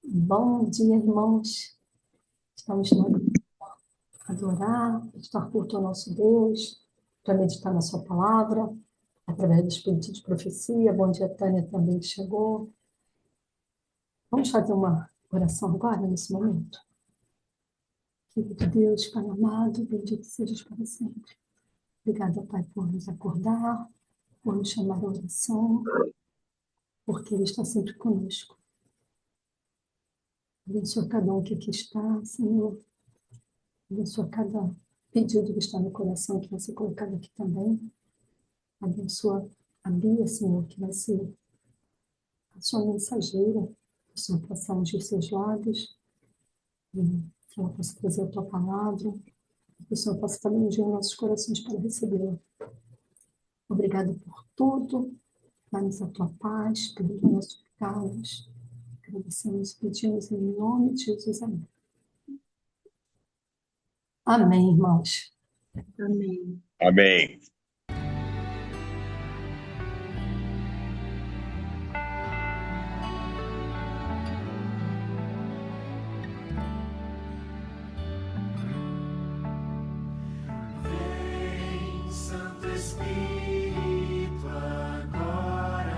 Bom dia, irmãos. Estamos para adorar, estar culto ao nosso Deus, para meditar na sua palavra, através do Espírito de profecia. Bom dia, Tânia também que chegou. Vamos fazer uma oração agora, nesse momento. Querido Deus, Pai amado, bendito sejas para sempre. Obrigada, Pai, por nos acordar, por nos chamar à oração, porque Ele está sempre conosco. Abençoa cada um que aqui está, Senhor. Abençoa cada pedido que está no coração, que vai ser colocado aqui também. Abençoa a Bia, Senhor, que vai ser a sua mensageira, que o Senhor possa ungir seus lábios, e que ela possa trazer a tua palavra, que o Senhor possa também ungir nossos corações para recebê-la. Obrigado por tudo, dá-nos a tua paz, perdoa nossos pecados. Agradecemos e pedimos em nome de Jesus. Amém. Amém, irmãos. Amém. Amém. Vem, Santo Espírito, agora.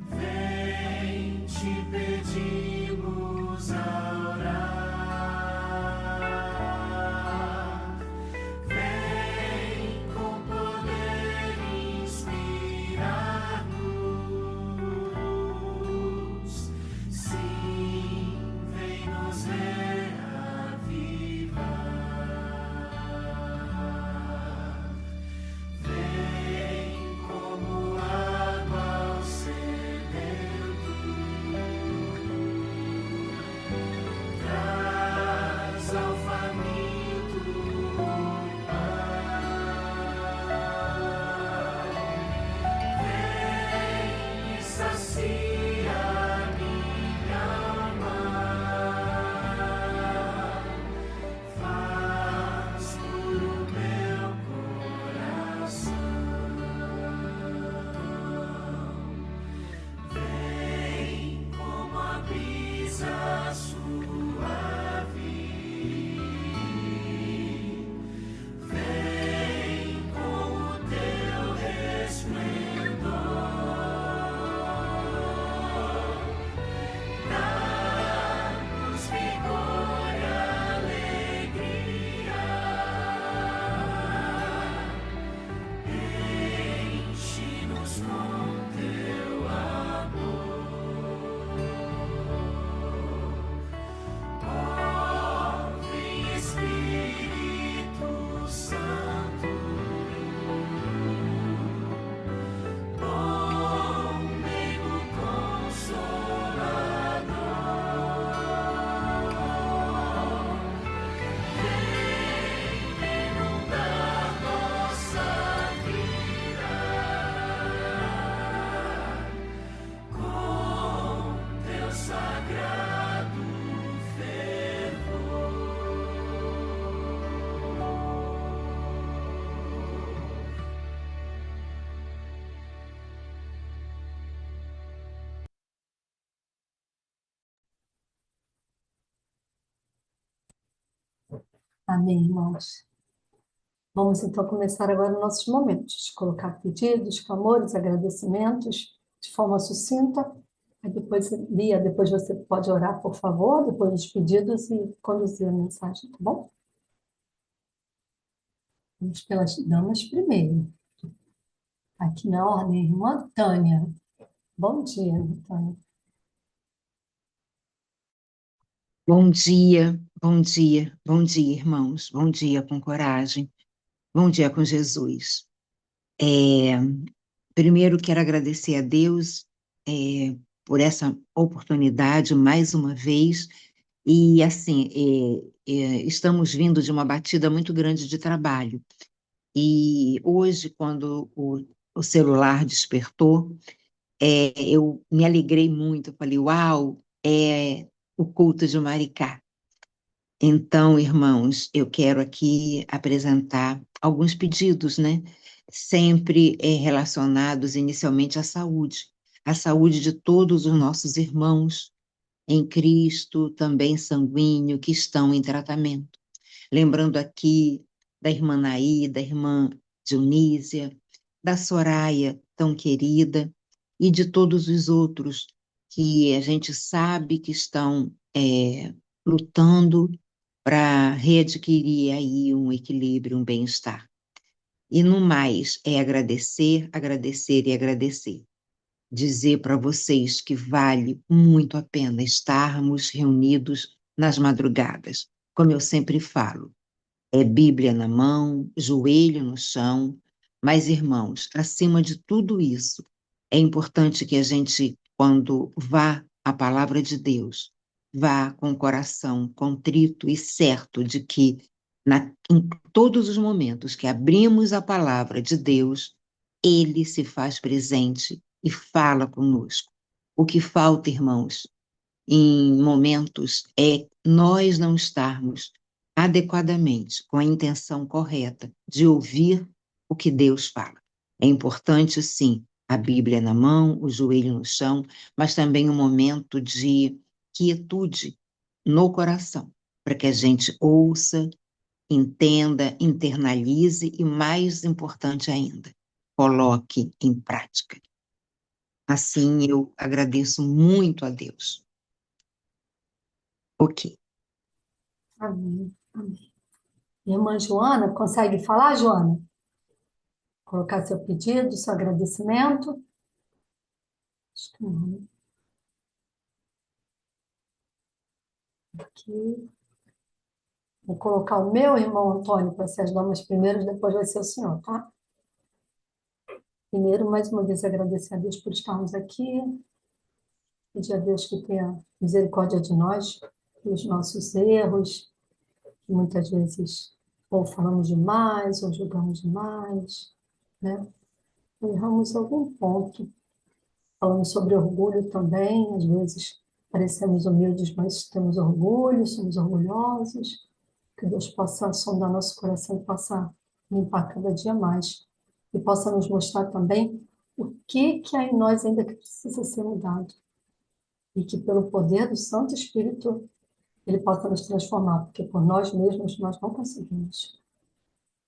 Vem, te pedimos a orar. Vem com poder inspirar-nos. Sim, vem nos reavivar. Vem como água ao sedento. Traz ao faminto paz. Vem e sacia minha alma. Faz puro meu coração. Vem como a brisa suave. Vem com o teu resplendor. Dá-nos vigor e alegria. Enche-nos com teu amor. Ó, vem Espírito Santo, bom amigo consolador. Vem inundar nossa vida com teu sagrado fervor. Amém, irmãos. Vamos então começar agora nossos momentos, colocar pedidos, clamores, agradecimentos de forma sucinta. Aí depois, Bia, depois você pode orar, por favor, depois dos pedidos e conduzir a mensagem, tá bom? Vamos pelas damas primeiro. Aqui na ordem, irmã Tânia. Bom dia, irmã Tânia. Bom dia, bom dia, bom dia, irmãos. Bom dia com coragem. Bom dia com Jesus. Primeiro quero agradecer a Deus por essa oportunidade mais uma vez. E assim, estamos vindo de uma batida muito grande de trabalho. E hoje, quando o celular despertou, eu me alegrei muito. Eu falei, uau, é o culto de Maricá. Então, irmãos, eu quero aqui apresentar alguns pedidos, né? Sempre relacionados inicialmente à saúde. a saúde de todos os nossos irmãos em Cristo, também sanguíneo, que estão em tratamento. Lembrando aqui da irmã Naí, da irmã Dionísia, da Soraya, tão querida, e de todos os outros que a gente sabe que estão lutando para readquirir aí um equilíbrio, um bem-estar. E no mais, é agradecer, agradecer e agradecer. Dizer para vocês que vale muito a pena estarmos reunidos nas madrugadas. Como eu sempre falo, é Bíblia na mão, joelho no chão, mas, irmãos, acima de tudo isso, é importante que a gente, quando vá à palavra de Deus, vá com o coração contrito e certo de que, em todos os momentos que abrimos a palavra de Deus, Ele se faz presente e fala conosco. O que falta, irmãos, em momentos é nós não estarmos adequadamente, com a intenção correta de ouvir o que Deus fala. É importante, sim, a Bíblia na mão, o joelho no chão, mas também um momento de quietude no coração, para que a gente ouça, entenda, internalize e, mais importante ainda, coloque em prática. Assim, eu agradeço muito a Deus. Ok. Amém. Amém. Irmã Joana, consegue falar, Joana? Colocar seu pedido, seu agradecimento? Acho que não, né? Aqui. Vou colocar o meu irmão Antônio para ser as damas primeiras, depois vai ser o senhor, tá? Primeiro, mais uma vez, agradecer a Deus por estarmos aqui, pedir a Deus que tenha misericórdia de nós, pelos nossos erros, que muitas vezes ou falamos demais, ou julgamos demais, né? Erramos algum ponto. Falamos sobre orgulho também, às vezes parecemos humildes, mas temos orgulho, somos orgulhosos. Que Deus possa sondar nosso coração e possa limpar cada dia mais. E possa nos mostrar também o que há em nós ainda que precisa ser mudado. E que pelo poder do Santo Espírito Ele possa nos transformar, porque por nós mesmos nós não conseguimos.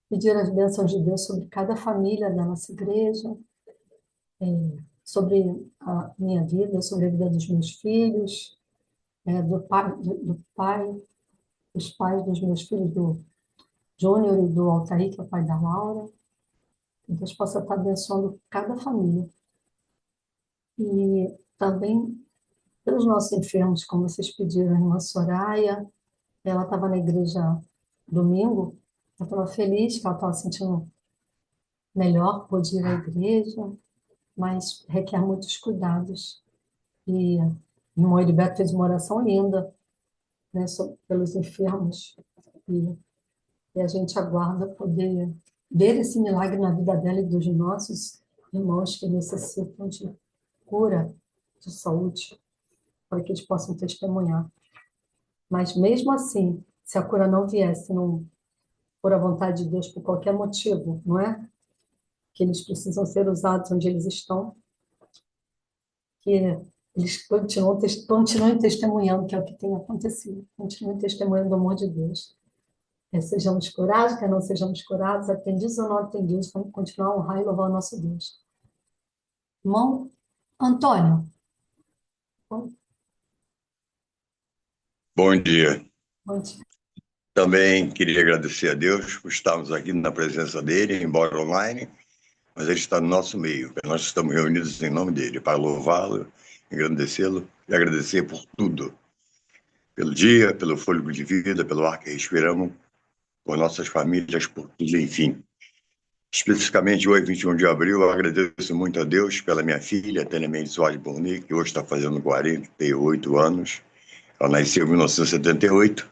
Pedir as bênçãos de Deus sobre cada família da nossa igreja, sobre a minha vida, sobre a vida dos meus filhos, do pai, dos pais dos meus filhos, do Júnior e do Altair, que é o pai da Laura. Que Deus possa estar abençoando cada família. E também pelos nossos enfermos, como vocês pediram, a irmã Soraya, ela estava na igreja domingo, ela estava feliz, que ela estava sentindo melhor, pôde ir à igreja, mas requer muitos cuidados. E o irmão Heriberto fez uma oração linda, né, pelos enfermos, e a gente aguarda poder ver esse milagre na vida dela e dos nossos irmãos que necessitam de cura, de saúde, para que eles possam testemunhar. Mas mesmo assim, se a cura não viesse, não for a vontade de Deus por qualquer motivo, não é? Que eles precisam ser usados onde eles estão, que eles continuem testemunhando que é o que tem acontecido, continuem testemunhando do amor de Deus. Quer sejamos curados, quer não sejamos curados, atendidos ou não atendidos, vamos continuar a honrar e louvar o nosso Deus. Irmão Antônio. Bom dia. Bom dia. Também queria agradecer a Deus por estarmos aqui na presença dele, embora online, mas ele está no nosso meio. Nós estamos reunidos em nome dele para louvá-lo, engrandecê-lo e agradecer por tudo. Pelo dia, pelo fôlego de vida, pelo ar que respiramos, por nossas famílias, por tudo, enfim. Especificamente hoje, 21 de abril, eu agradeço muito a Deus pela minha filha, Tânia Mendes Soares Bourni, que hoje está fazendo 48 anos. Ela nasceu em 1978.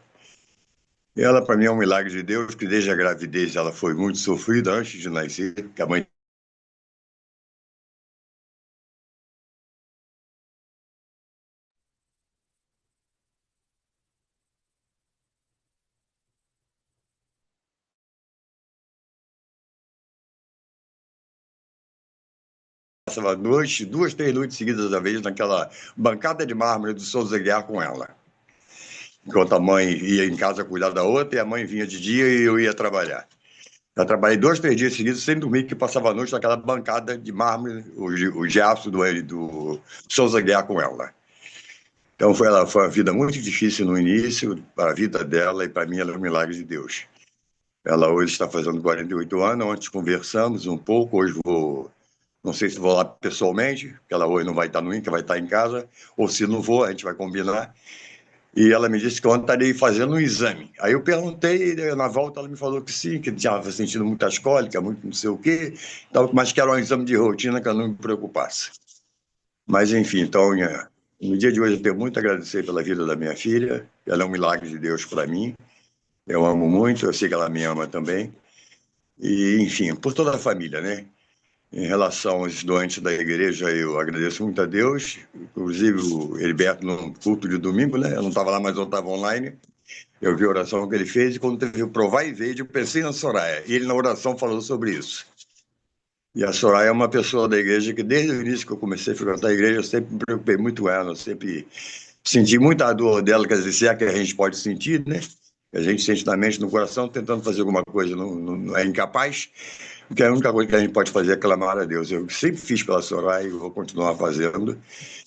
E ela, para mim, é um milagre de Deus, que desde a gravidez ela foi muito sofrida antes de nascer, que a mãe passava noite, 2, 3 noites seguidas às vezes naquela bancada de mármore do Souza Aguiar com ela. Enquanto a mãe ia em casa cuidar da outra, e a mãe vinha de dia e eu ia trabalhar. Eu trabalhei 2, 3 dias seguidos sem dormir, que passava a noite naquela bancada de mármore, o gesso do Souza Aguiar com ela. Então foi uma vida muito difícil no início, para a vida dela e para mim ela é um milagre de Deus. Ela hoje está fazendo 48 anos, ontem conversamos um pouco, hoje não sei se vou lá pessoalmente, porque ela hoje não vai estar no INCA, vai estar em casa, ou se não vou, a gente vai combinar. E ela me disse que ontem estaria fazendo um exame. Aí eu perguntei, na volta ela me falou que sim, que estava sentindo muitas cólicas, muito não sei o quê, mas que era um exame de rotina que eu não me preocupasse. Mas enfim, então, no dia de hoje eu tenho muito a agradecer pela vida da minha filha, ela é um milagre de Deus para mim, eu amo muito, eu sei que ela me ama também, e enfim, por toda a família, né? Em relação aos doentes da igreja, eu agradeço muito a Deus, inclusive o Heriberto no culto de domingo, né? Eu não estava lá, mas eu estava online. Eu vi a oração que ele fez e quando teve o Provar e Verde, eu pensei na Soraya. E ele na oração falou sobre isso. E a Soraya é uma pessoa da igreja que desde o início que eu comecei a frequentar a igreja, eu sempre me preocupei muito com ela, eu sempre senti muita dor dela, quer dizer, se é que a gente pode sentir, né? A gente sente na mente, no coração, tentando fazer alguma coisa, não é incapaz. Porque a única coisa que a gente pode fazer é clamar a Deus. Eu sempre fiz pela Soraya e vou continuar fazendo.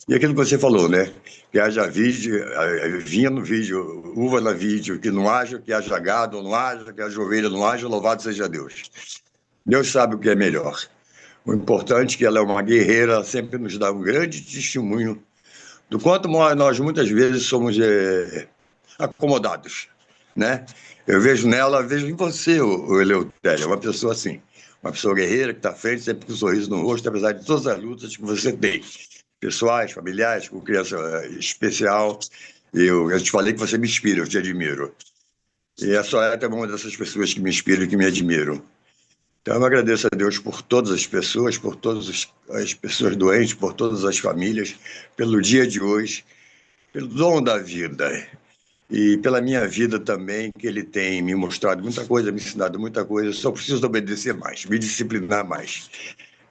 E aquilo que você falou, né? Que haja vídeo, vinha no vídeo, uva na vídeo, que não haja, que haja gado ou não haja, que haja ovelha não haja, louvado seja Deus. Deus sabe o que é melhor. O importante é que ela é uma guerreira, ela sempre nos dá um grande testemunho do quanto nós muitas vezes somos acomodados, né? Eu vejo nela, vejo em você, o Eleutério, uma pessoa assim. Uma pessoa guerreira que está à frente, sempre com um sorriso no rosto, apesar de todas as lutas que você tem, pessoais, familiares, com criança especial. Eu te falei que você me inspira, eu te admiro. E a Soraya é uma dessas pessoas que me inspiram e que me admiram. Então eu agradeço a Deus por todas as pessoas, por todas as pessoas doentes, por todas as famílias, pelo dia de hoje, pelo dom da vida. E pela minha vida também, que ele tem me mostrado muita coisa, me ensinado muita coisa, só preciso obedecer mais, me disciplinar mais.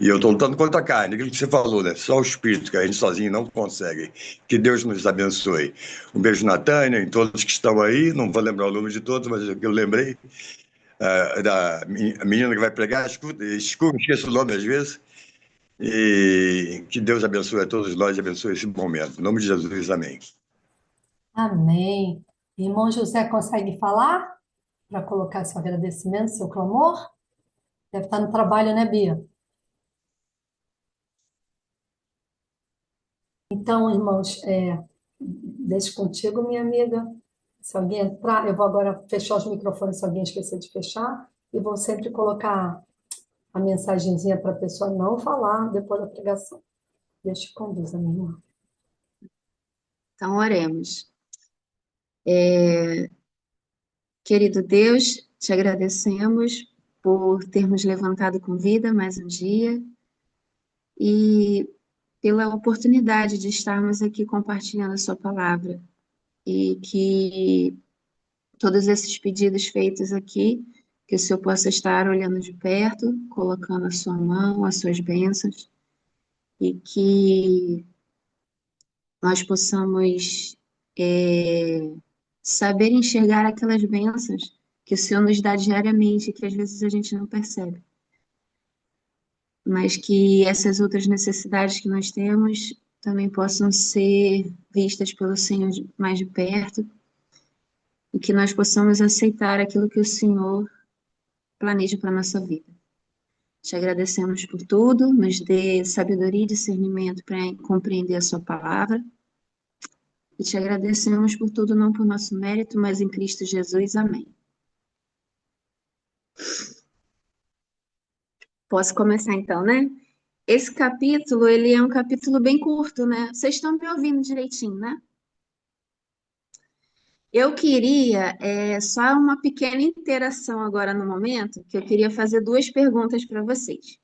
E eu estou lutando contra a carne, aquilo que você falou, né? Só o espírito, que a gente sozinho não consegue. Que Deus nos abençoe. Um beijo na Tânia, em todos que estão aí, não vou lembrar o nome de todos, mas eu lembrei. Da menina que vai pregar, escuta, esqueço o nome às vezes. E que Deus abençoe a todos nós e abençoe esse momento. Em nome de Jesus, amém. Amém. Irmão José, consegue falar para colocar seu agradecimento, seu clamor? Deve estar no trabalho, né, Bia? Então, irmãos, deixo contigo, minha amiga. Se alguém entrar, eu vou agora fechar os microfones se alguém esquecer de fechar, e vou sempre colocar a mensagenzinha para a pessoa não falar depois da pregação. Deus te conduza, minha irmã. Então, oremos. Querido Deus, te agradecemos por termos levantado com vida mais um dia e pela oportunidade de estarmos aqui compartilhando a sua palavra e que todos esses pedidos feitos aqui, que o Senhor possa estar olhando de perto, colocando a sua mão, as suas bênçãos e que nós possamos saber enxergar aquelas bênçãos que o Senhor nos dá diariamente, que às vezes a gente não percebe. Mas que essas outras necessidades que nós temos também possam ser vistas pelo Senhor mais de perto e que nós possamos aceitar aquilo que o Senhor planeja para a nossa vida. Te agradecemos por tudo, nos dê sabedoria e discernimento para compreender a sua palavra. E te agradecemos por tudo, não por nosso mérito, mas em Cristo Jesus. Amém. Posso começar então, né? Esse capítulo, ele é um capítulo bem curto, né? Vocês estão me ouvindo direitinho, né? Eu queria só uma pequena interação agora no momento, que eu queria fazer 2 perguntas para vocês.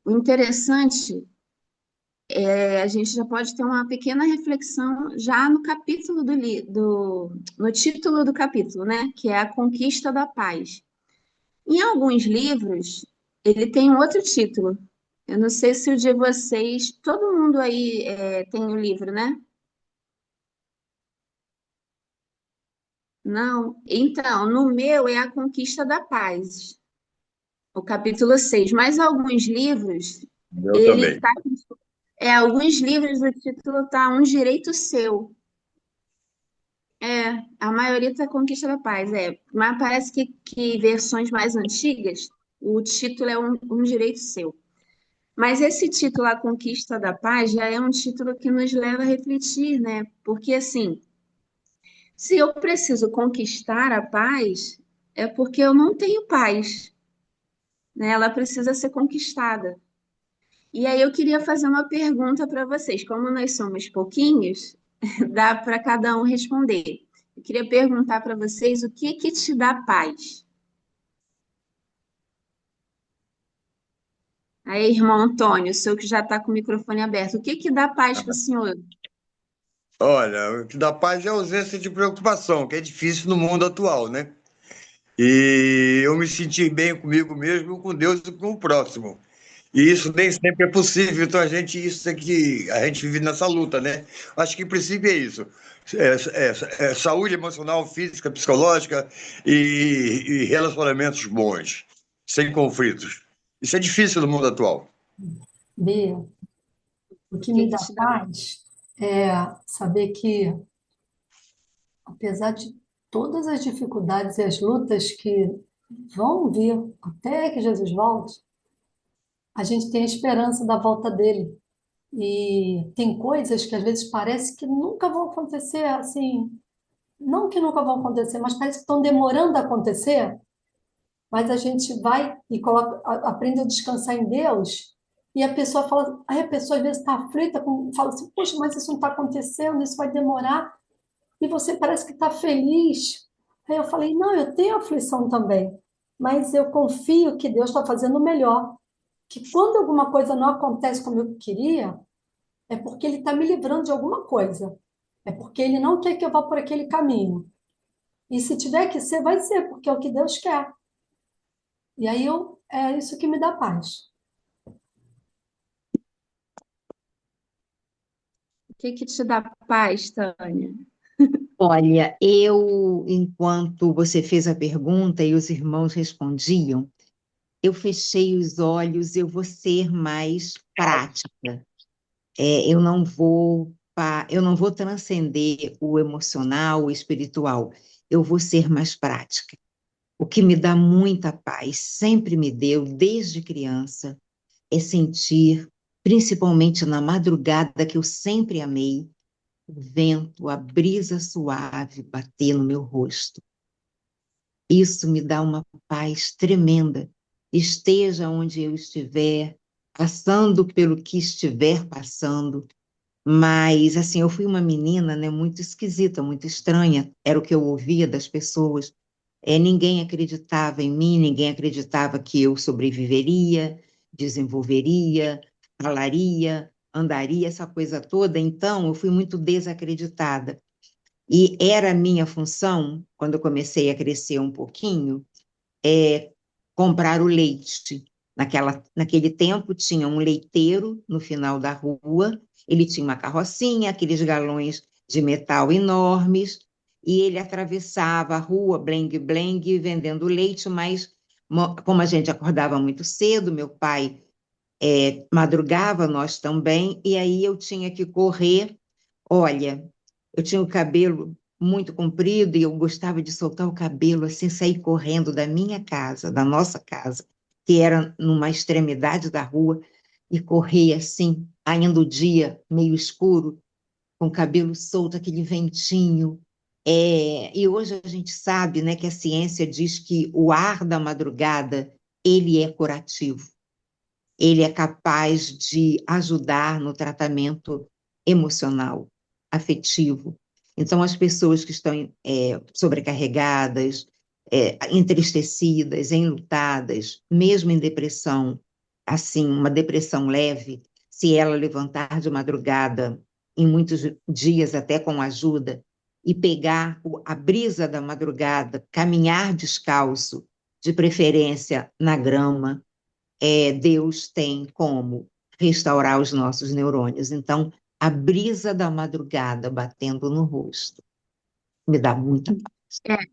O interessante a gente já pode ter uma pequena reflexão já no capítulo no título do capítulo, né? Que é a conquista da paz. Em alguns livros, Ele tem um outro título. Eu não sei se o de vocês, todo mundo aí tem o livro, né? Não? Então, no meu é A Conquista da Paz, o capítulo 6. Mas alguns livros, Eu ele também. tá, alguns livros o título tá Um Direito Seu. A maioria tá Conquista da Paz, Mas parece que versões mais antigas, o título é um Direito Seu. Mas esse título, A Conquista da Paz, já é um título que nos leva a refletir, né? Porque, assim, se eu preciso conquistar a paz, é porque eu não tenho paz, né? Ela precisa ser conquistada. E aí eu queria fazer uma pergunta para vocês. Como nós somos pouquinhos, dá para cada um responder. Eu queria perguntar para vocês o que te dá paz? Aí, irmão Antônio, o seu que já está com o microfone aberto, o que dá paz para o senhor? Olha, o que dá paz é a ausência de preocupação, que é difícil no mundo atual, né? E eu me sentir bem comigo mesmo, com Deus e com o próximo. E isso nem sempre é possível, então isso é que a gente vive nessa luta, né? Acho que em princípio é isso. É saúde emocional, física, psicológica e relacionamentos bons, sem conflitos. Isso é difícil no mundo atual. Bia, o O que me que dá te dá paz é saber que, apesar de todas as dificuldades e as lutas que vão vir até que Jesus volte, a gente tem a esperança da volta dele. E tem coisas que às vezes parece que nunca vão acontecer, assim, não que nunca vão acontecer, mas parece que estão demorando a acontecer, mas a gente vai e aprende a descansar em Deus, e a pessoa fala, aí a pessoa às vezes está aflita, fala assim, poxa, mas isso não está acontecendo, isso vai demorar, e você parece que está feliz. Aí eu falei, não, eu tenho aflição também, mas eu confio que Deus está fazendo o melhor, que quando alguma coisa não acontece como eu queria, é porque Ele está me livrando de alguma coisa, é porque Ele não quer que eu vá por aquele caminho. E se tiver que ser, vai ser, porque é o que Deus quer. E aí é isso que me dá paz. O que te dá paz, Tânia? Olha, enquanto você fez a pergunta e os irmãos respondiam, eu fechei os olhos, eu vou ser mais prática. Eu não vou transcender o emocional, o espiritual. Eu vou ser mais prática. O que me dá muita paz, sempre me deu desde criança, é sentir, principalmente na madrugada que eu sempre amei, o vento, a brisa suave bater no meu rosto. Isso me dá uma paz tremenda. Esteja onde eu estiver, passando pelo que estiver passando, mas assim, eu fui uma menina, né, muito esquisita, muito estranha, era o que eu ouvia das pessoas. Ninguém acreditava em mim, ninguém acreditava que eu sobreviveria, desenvolveria, falaria, andaria, essa coisa toda. Então, eu fui muito desacreditada. E era a minha função, quando eu comecei a crescer um pouquinho, comprar o leite. Naquele tempo tinha um leiteiro no final da rua, ele tinha uma carrocinha, aqueles galões de metal enormes, e ele atravessava a rua, blengue-blengue, vendendo leite, mas como a gente acordava muito cedo, meu pai madrugava, nós também, e aí eu tinha que correr. Olha, eu tinha o cabelo muito comprido e eu gostava de soltar o cabelo assim, sair correndo da minha casa, da nossa casa, que era numa extremidade da rua, e correr assim, ainda o dia meio escuro, com o cabelo solto, aquele ventinho. E hoje a gente sabe, né, que a ciência diz que o ar da madrugada, ele é curativo, ele é capaz de ajudar no tratamento emocional, afetivo. Então, as pessoas que estão sobrecarregadas, entristecidas, enlutadas, mesmo em depressão, assim, uma depressão leve, se ela levantar de madrugada, em muitos dias até com ajuda, e pegar a brisa da madrugada, caminhar descalço, de preferência na grama, Deus tem como restaurar os nossos neurônios. Então, a brisa da madrugada batendo no rosto me dá muita paz.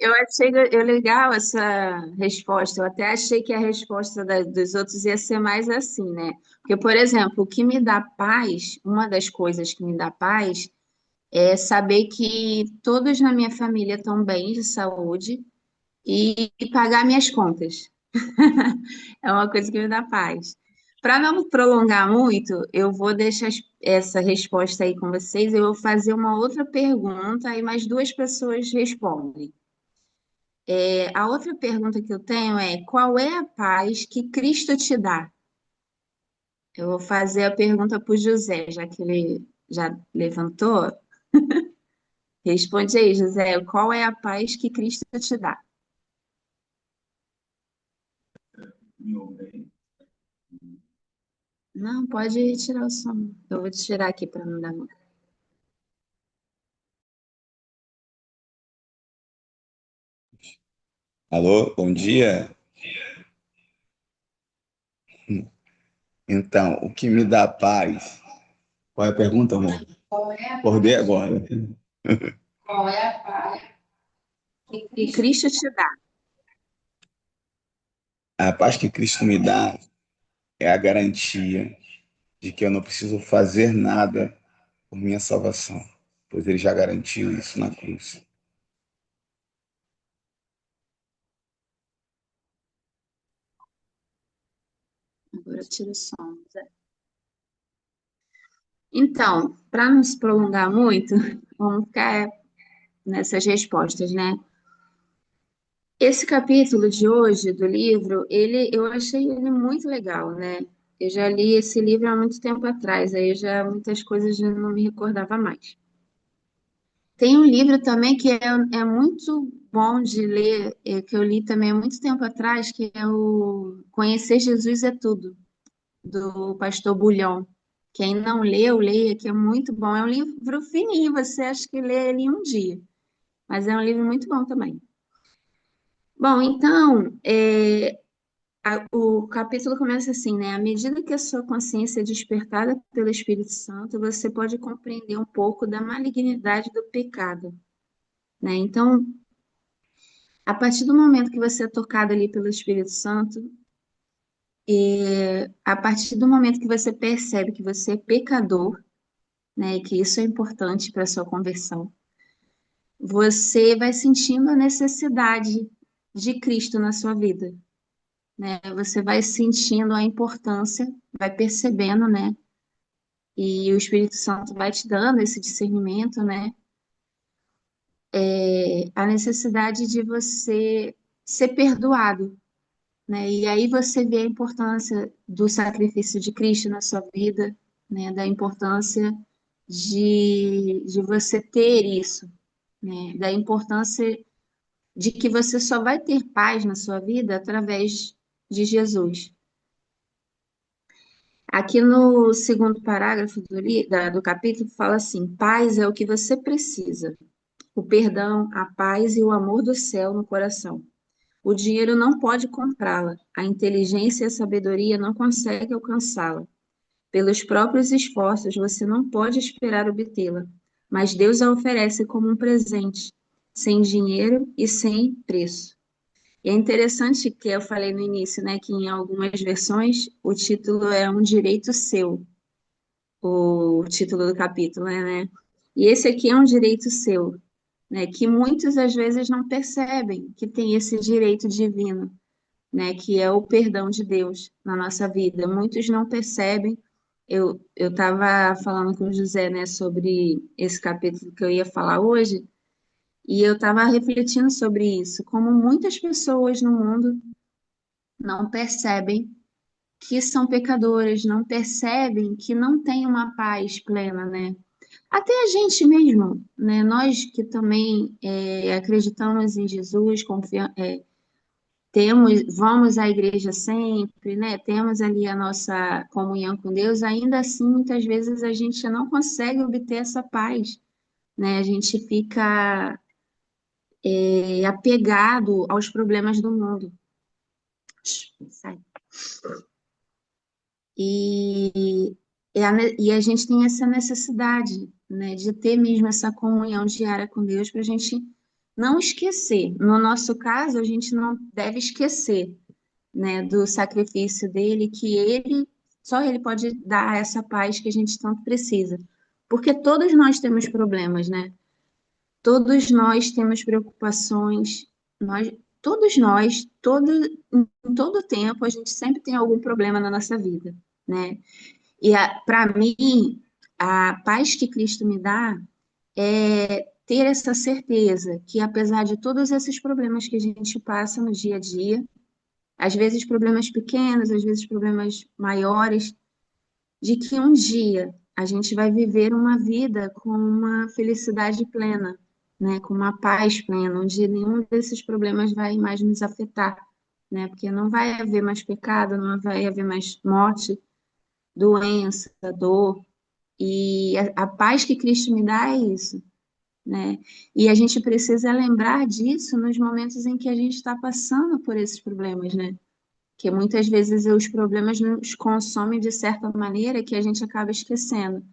Eu achei legal essa resposta. Eu até achei que a resposta dos outros ia ser mais assim, né? Porque, por exemplo, o que me dá paz, uma das coisas que me dá paz é saber que todos na minha família estão bem de saúde e pagar minhas contas. É uma coisa que me dá paz. Para não prolongar muito, eu vou deixar essa resposta aí com vocês. Eu vou fazer uma outra pergunta e mais duas pessoas respondem. A outra pergunta que eu tenho é: qual é a paz que Cristo te dá? Eu vou fazer a pergunta para o José, já que ele já levantou. Responde aí, José, qual é a paz que Cristo te dá? Não, pode tirar o som. Eu vou tirar aqui para não dar muito. Alô, bom dia. Então, o que me dá paz? Qual é a pergunta, amor? Acordei agora. Qual é a paz que Cristo te dá? A paz que Cristo me dá é a garantia de que eu não preciso fazer nada por minha salvação, pois ele já garantiu isso na cruz. Agora tira o som, José. Então, para não se prolongar muito, vamos ficar nessas respostas, né? Esse capítulo de hoje do livro, eu achei ele muito legal, né? Eu já li esse livro há muito tempo atrás, aí já muitas coisas já não me recordava mais. Tem um livro também que é muito bom de ler, que eu li também há muito tempo atrás, que é o Conhecer Jesus é Tudo, do pastor Bulhão. Quem não leu, leia, que é muito bom. É um livro fininho, você acha que lê ele em um dia, mas é um livro muito bom também. Bom, então, o capítulo começa assim, né? À medida que a sua consciência é despertada pelo Espírito Santo, você pode compreender um pouco da malignidade do pecado, né? Então, a partir do momento que você é tocado ali pelo Espírito Santo, a partir do momento que você percebe que você é pecador, né, e que isso é importante para a sua conversão, você vai sentindo a necessidade de Cristo na sua vida, né? Você vai sentindo a importância, vai percebendo, né? E o Espírito Santo vai te dando esse discernimento, né? A necessidade de você ser perdoado, né? E aí você vê a importância do sacrifício de Cristo na sua vida, né? Da importância de você ter isso, né? Da importância de que você só vai ter paz na sua vida através de Jesus. Aqui no segundo parágrafo do capítulo fala assim: paz é o que você precisa, o perdão, a paz e o amor do céu no coração. O dinheiro não pode comprá-la, a inteligência e a sabedoria não conseguem alcançá-la. Pelos próprios esforços, você não pode esperar obtê-la, mas Deus a oferece como um presente, sem dinheiro e sem preço. E é interessante que eu falei no início, né, que em algumas versões o título é Um Direito Seu, o título do capítulo, né? E esse aqui é um direito seu, né, que muitos às vezes não percebem que tem esse direito divino, né, que é o perdão de Deus na nossa vida. Muitos não percebem. Eu estava falando com o José, né, sobre esse capítulo que eu ia falar hoje, e eu estava refletindo sobre isso, como muitas pessoas no mundo não percebem que são pecadoras, não percebem que não têm uma paz plena, né? Até a gente mesmo, né? Nós que também acreditamos em Jesus, vamos à igreja sempre, né? Temos ali a nossa comunhão com Deus, ainda assim, muitas vezes a gente não consegue obter essa paz, né? A gente fica apegado aos problemas do mundo. Sai. E, e a gente tem essa necessidade, né, de ter mesmo essa comunhão diária com Deus para a gente não esquecer. No nosso caso, a gente não deve esquecer, né, do sacrifício dele, que só ele pode dar essa paz que a gente tanto precisa. Porque todos nós temos problemas, né? Todos nós temos preocupações, todos nós, em todo tempo, a gente sempre tem algum problema na nossa vida, né? E para mim, a paz que Cristo me dá é ter essa certeza que, apesar de todos esses problemas que a gente passa no dia a dia, às vezes problemas pequenos, às vezes problemas maiores, de que um dia a gente vai viver uma vida com uma felicidade plena, né, com uma paz plena, onde nenhum desses problemas vai mais nos afetar, né, porque não vai haver mais pecado, não vai haver mais morte, doença, dor, e a paz que Cristo me dá é isso, né, e a gente precisa lembrar disso nos momentos em que a gente está passando por esses problemas, né, que muitas vezes os problemas nos consomem de certa maneira que a gente acaba esquecendo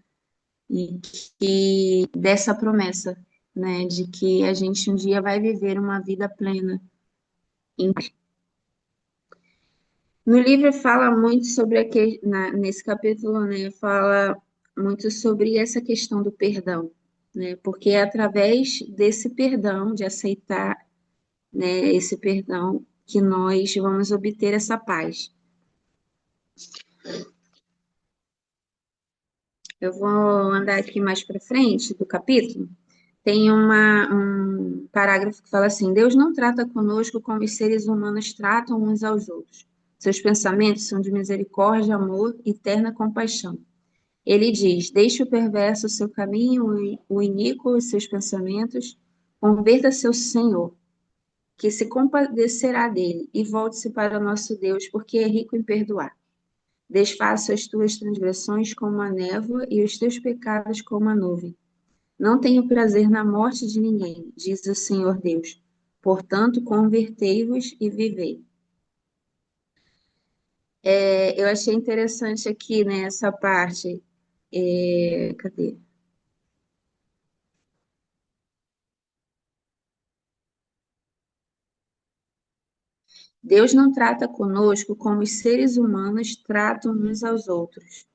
e dessa promessa, né, de que a gente um dia vai viver uma vida plena. No livro fala muito sobre nesse capítulo, né, fala muito sobre essa questão do perdão, né, porque é através desse perdão, de aceitar, né, esse perdão, que nós vamos obter essa paz. Eu vou andar aqui mais para frente do capítulo. Tem um parágrafo que fala assim: Deus não trata conosco como os seres humanos tratam uns aos outros. Seus pensamentos são de misericórdia, amor e terna compaixão. Ele diz: Deixe o perverso o seu caminho, o iníquo os seus pensamentos, converta-se ao Senhor, que se compadecerá dele, e volte-se para o nosso Deus, porque é rico em perdoar. Desfaça as tuas transgressões como a névoa e os teus pecados como a nuvem. Não tenho prazer na morte de ninguém, diz o Senhor Deus. Portanto, convertei-vos e vivei. Eu achei interessante aqui, né, essa parte. Cadê? Deus não trata conosco como os seres humanos tratam uns aos outros,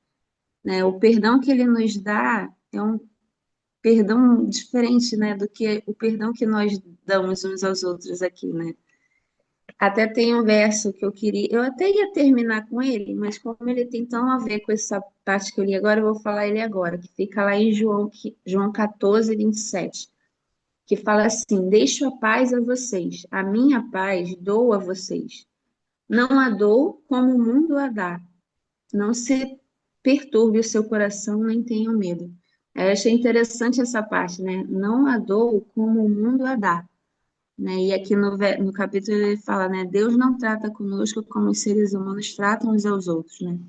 né? O perdão que ele nos dá é um perdão diferente, né, do que o perdão que nós damos uns aos outros aqui, né? Até tem um verso que eu até ia terminar com ele, mas como ele tem tão a ver com essa parte que eu li agora, eu vou falar ele agora, que fica lá em João 14, 27, que fala assim: Deixo a paz a vocês, a minha paz dou a vocês. Não a dou como o mundo a dá. Não se perturbe o seu coração, nem tenham medo. Eu achei interessante essa parte, né? Não a dou como o mundo a dá. Né? E aqui no capítulo ele fala, né? Deus não trata conosco como os seres humanos tratam uns aos outros, né?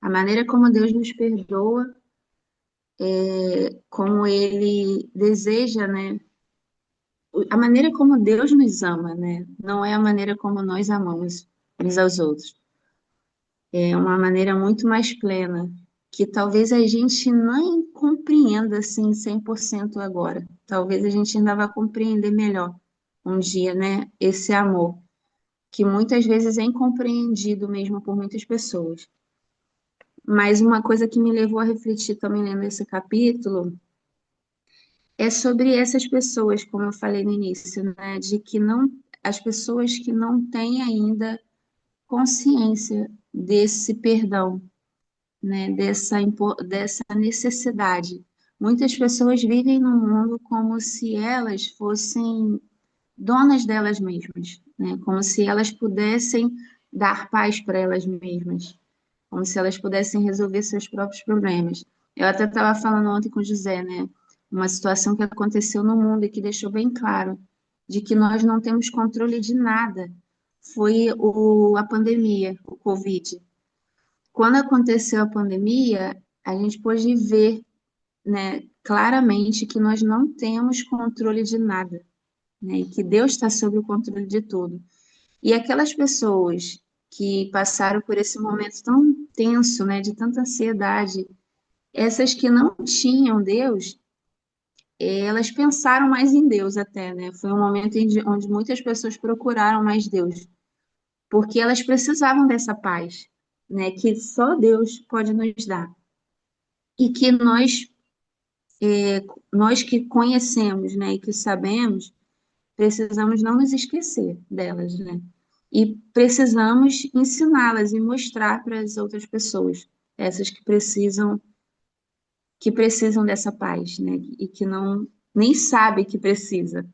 A maneira como Deus nos perdoa, como Ele deseja, né? A maneira como Deus nos ama, né? Não é a maneira como nós amamos uns aos outros. É uma maneira muito mais plena, que talvez a gente nem compreenda assim 100% agora. Talvez a gente ainda vá compreender melhor um dia, né? Esse amor, que muitas vezes é incompreendido mesmo por muitas pessoas. Mas uma coisa que me levou a refletir também lendo esse capítulo é sobre essas pessoas, como eu falei no início, né? De que não, as pessoas que não têm ainda consciência desse perdão, né, dessa necessidade. Muitas pessoas vivem no mundo como se elas fossem donas delas mesmas, né, como se elas pudessem dar paz para elas mesmas, como se elas pudessem resolver seus próprios problemas. Eu até estava falando ontem com o José, né, uma situação que aconteceu no mundo e que deixou bem claro de que nós não temos controle de nada. Foi a pandemia, o Covid. Quando aconteceu a pandemia, a gente pôde ver, né, claramente que nós não temos controle de nada, né, e que Deus está sob o controle de tudo. E aquelas pessoas que passaram por esse momento tão tenso, né, de tanta ansiedade. Essas que não tinham Deus, elas pensaram mais em Deus até, né? Foi um momento onde muitas pessoas procuraram mais Deus, porque elas precisavam dessa paz, né, que só Deus pode nos dar. E que nós que conhecemos, né, e que sabemos, precisamos não nos esquecer delas, né? E precisamos ensiná-las e mostrar para as outras pessoas, essas que precisam dessa paz, né? E que não nem sabe que precisa,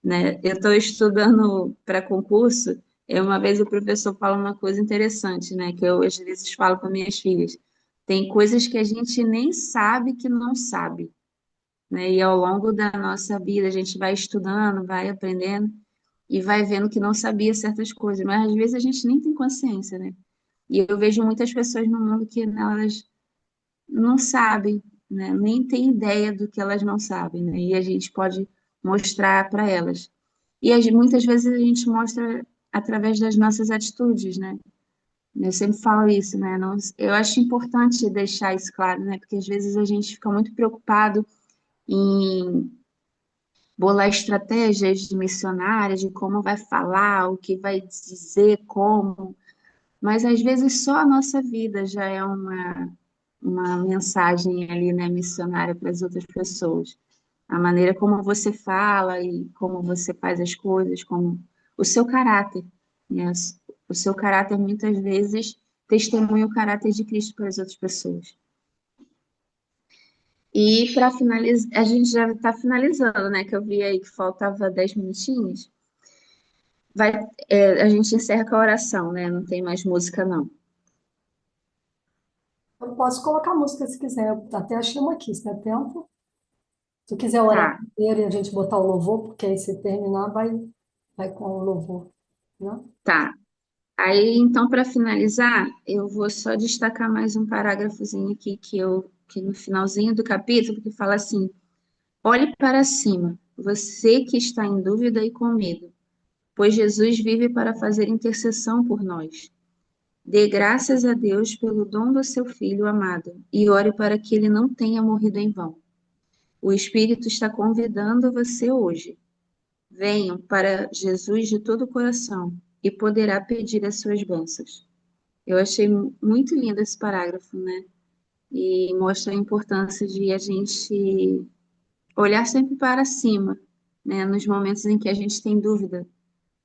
né? Eu estou estudando para concurso, e uma vez o professor fala uma coisa interessante, né? Que eu às vezes falo com minhas filhas. Tem coisas que a gente nem sabe que não sabe, né? E ao longo da nossa vida a gente vai estudando, vai aprendendo e vai vendo que não sabia certas coisas, mas às vezes a gente nem tem consciência, né? E eu vejo muitas pessoas no mundo que elas não sabem, né? Nem têm ideia do que elas não sabem, né? E a gente pode mostrar para elas. E muitas vezes a gente mostra através das nossas atitudes, né? Eu sempre falo isso, né? Eu acho importante deixar isso claro, né? Porque às vezes a gente fica muito preocupado em bolar estratégias missionárias de como vai falar, o que vai dizer, como, mas às vezes só a nossa vida já é uma mensagem ali, né, missionária para as outras pessoas. A maneira como você fala e como você faz as coisas, como o seu caráter, né? O seu caráter muitas vezes testemunha o caráter de Cristo para as outras pessoas. E para finalizar, a gente já está finalizando, né? Que eu vi aí que faltava 10 minutinhos. A gente encerra com a oração, né? Não tem mais música, não. Eu posso colocar música se quiser. Eu até achei uma aqui, se der tempo. Se quiser orar Tá, primeiro e a gente botar o louvor, porque aí se terminar, vai com o louvor, né? tá. Aí, então, para finalizar, eu vou só destacar mais um parágrafozinho aqui que no finalzinho do capítulo, que fala assim: olhe para cima, você que está em dúvida e com medo, pois Jesus vive para fazer intercessão por nós. Dê graças a Deus pelo dom do seu Filho amado e ore para que ele não tenha morrido em vão. O Espírito está convidando você hoje. Venham para Jesus de todo o coração e poderá pedir as suas bênçãos. Eu achei muito lindo esse parágrafo, né? E mostra a importância de a gente olhar sempre para cima, né? Nos momentos em que a gente tem dúvida,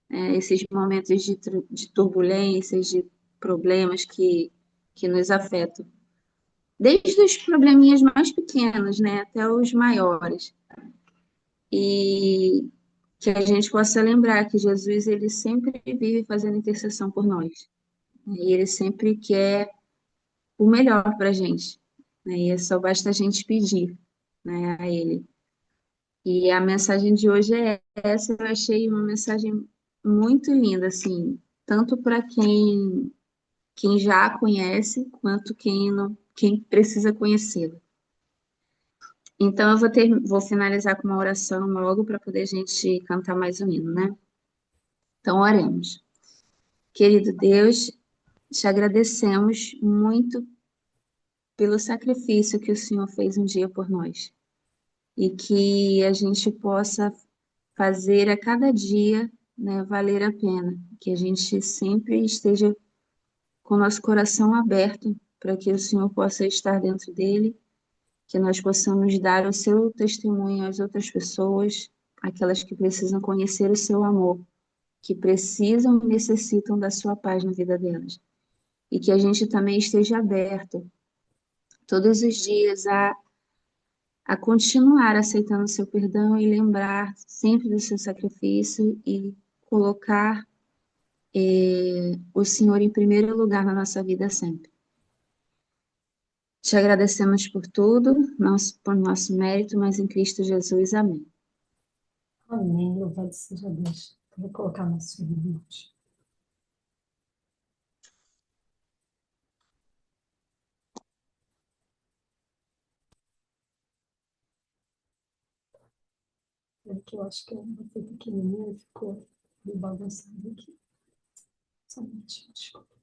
né? Esses momentos de turbulências, de problemas que nos afetam. Desde os probleminhas mais pequenos, né? Até os maiores. E que a gente possa lembrar que Jesus, ele sempre vive fazendo intercessão por nós. E ele sempre quer o melhor para a gente, né? E só basta a gente pedir, né, a ele. E a mensagem de hoje é essa, eu achei uma mensagem muito linda, assim, tanto para quem já a conhece, quanto quem não, quem precisa conhecê-la. Então, vou finalizar com uma oração logo para poder a gente cantar mais um hino, né? Então, oremos. Querido Deus, te agradecemos muito pelo sacrifício que o Senhor fez um dia por nós e que a gente possa fazer a cada dia, né, valer a pena, que a gente sempre esteja com o nosso coração aberto para que o Senhor possa estar dentro dele, que nós possamos dar o seu testemunho às outras pessoas, aquelas que precisam conhecer o seu amor, que precisam e necessitam da sua paz na vida delas. E que a gente também esteja aberto todos os dias a continuar aceitando o seu perdão e lembrar sempre do seu sacrifício e colocar o Senhor em primeiro lugar na nossa vida sempre. Te agradecemos por tudo, não por nosso mérito, mas em Cristo Jesus. Amém. Amém. Louvado seja Deus. Vou colocar na sua irmãos. Aqui eu acho que eu botei pequenininho e ficou meio bagunçado aqui. Só um minutinho, desculpa.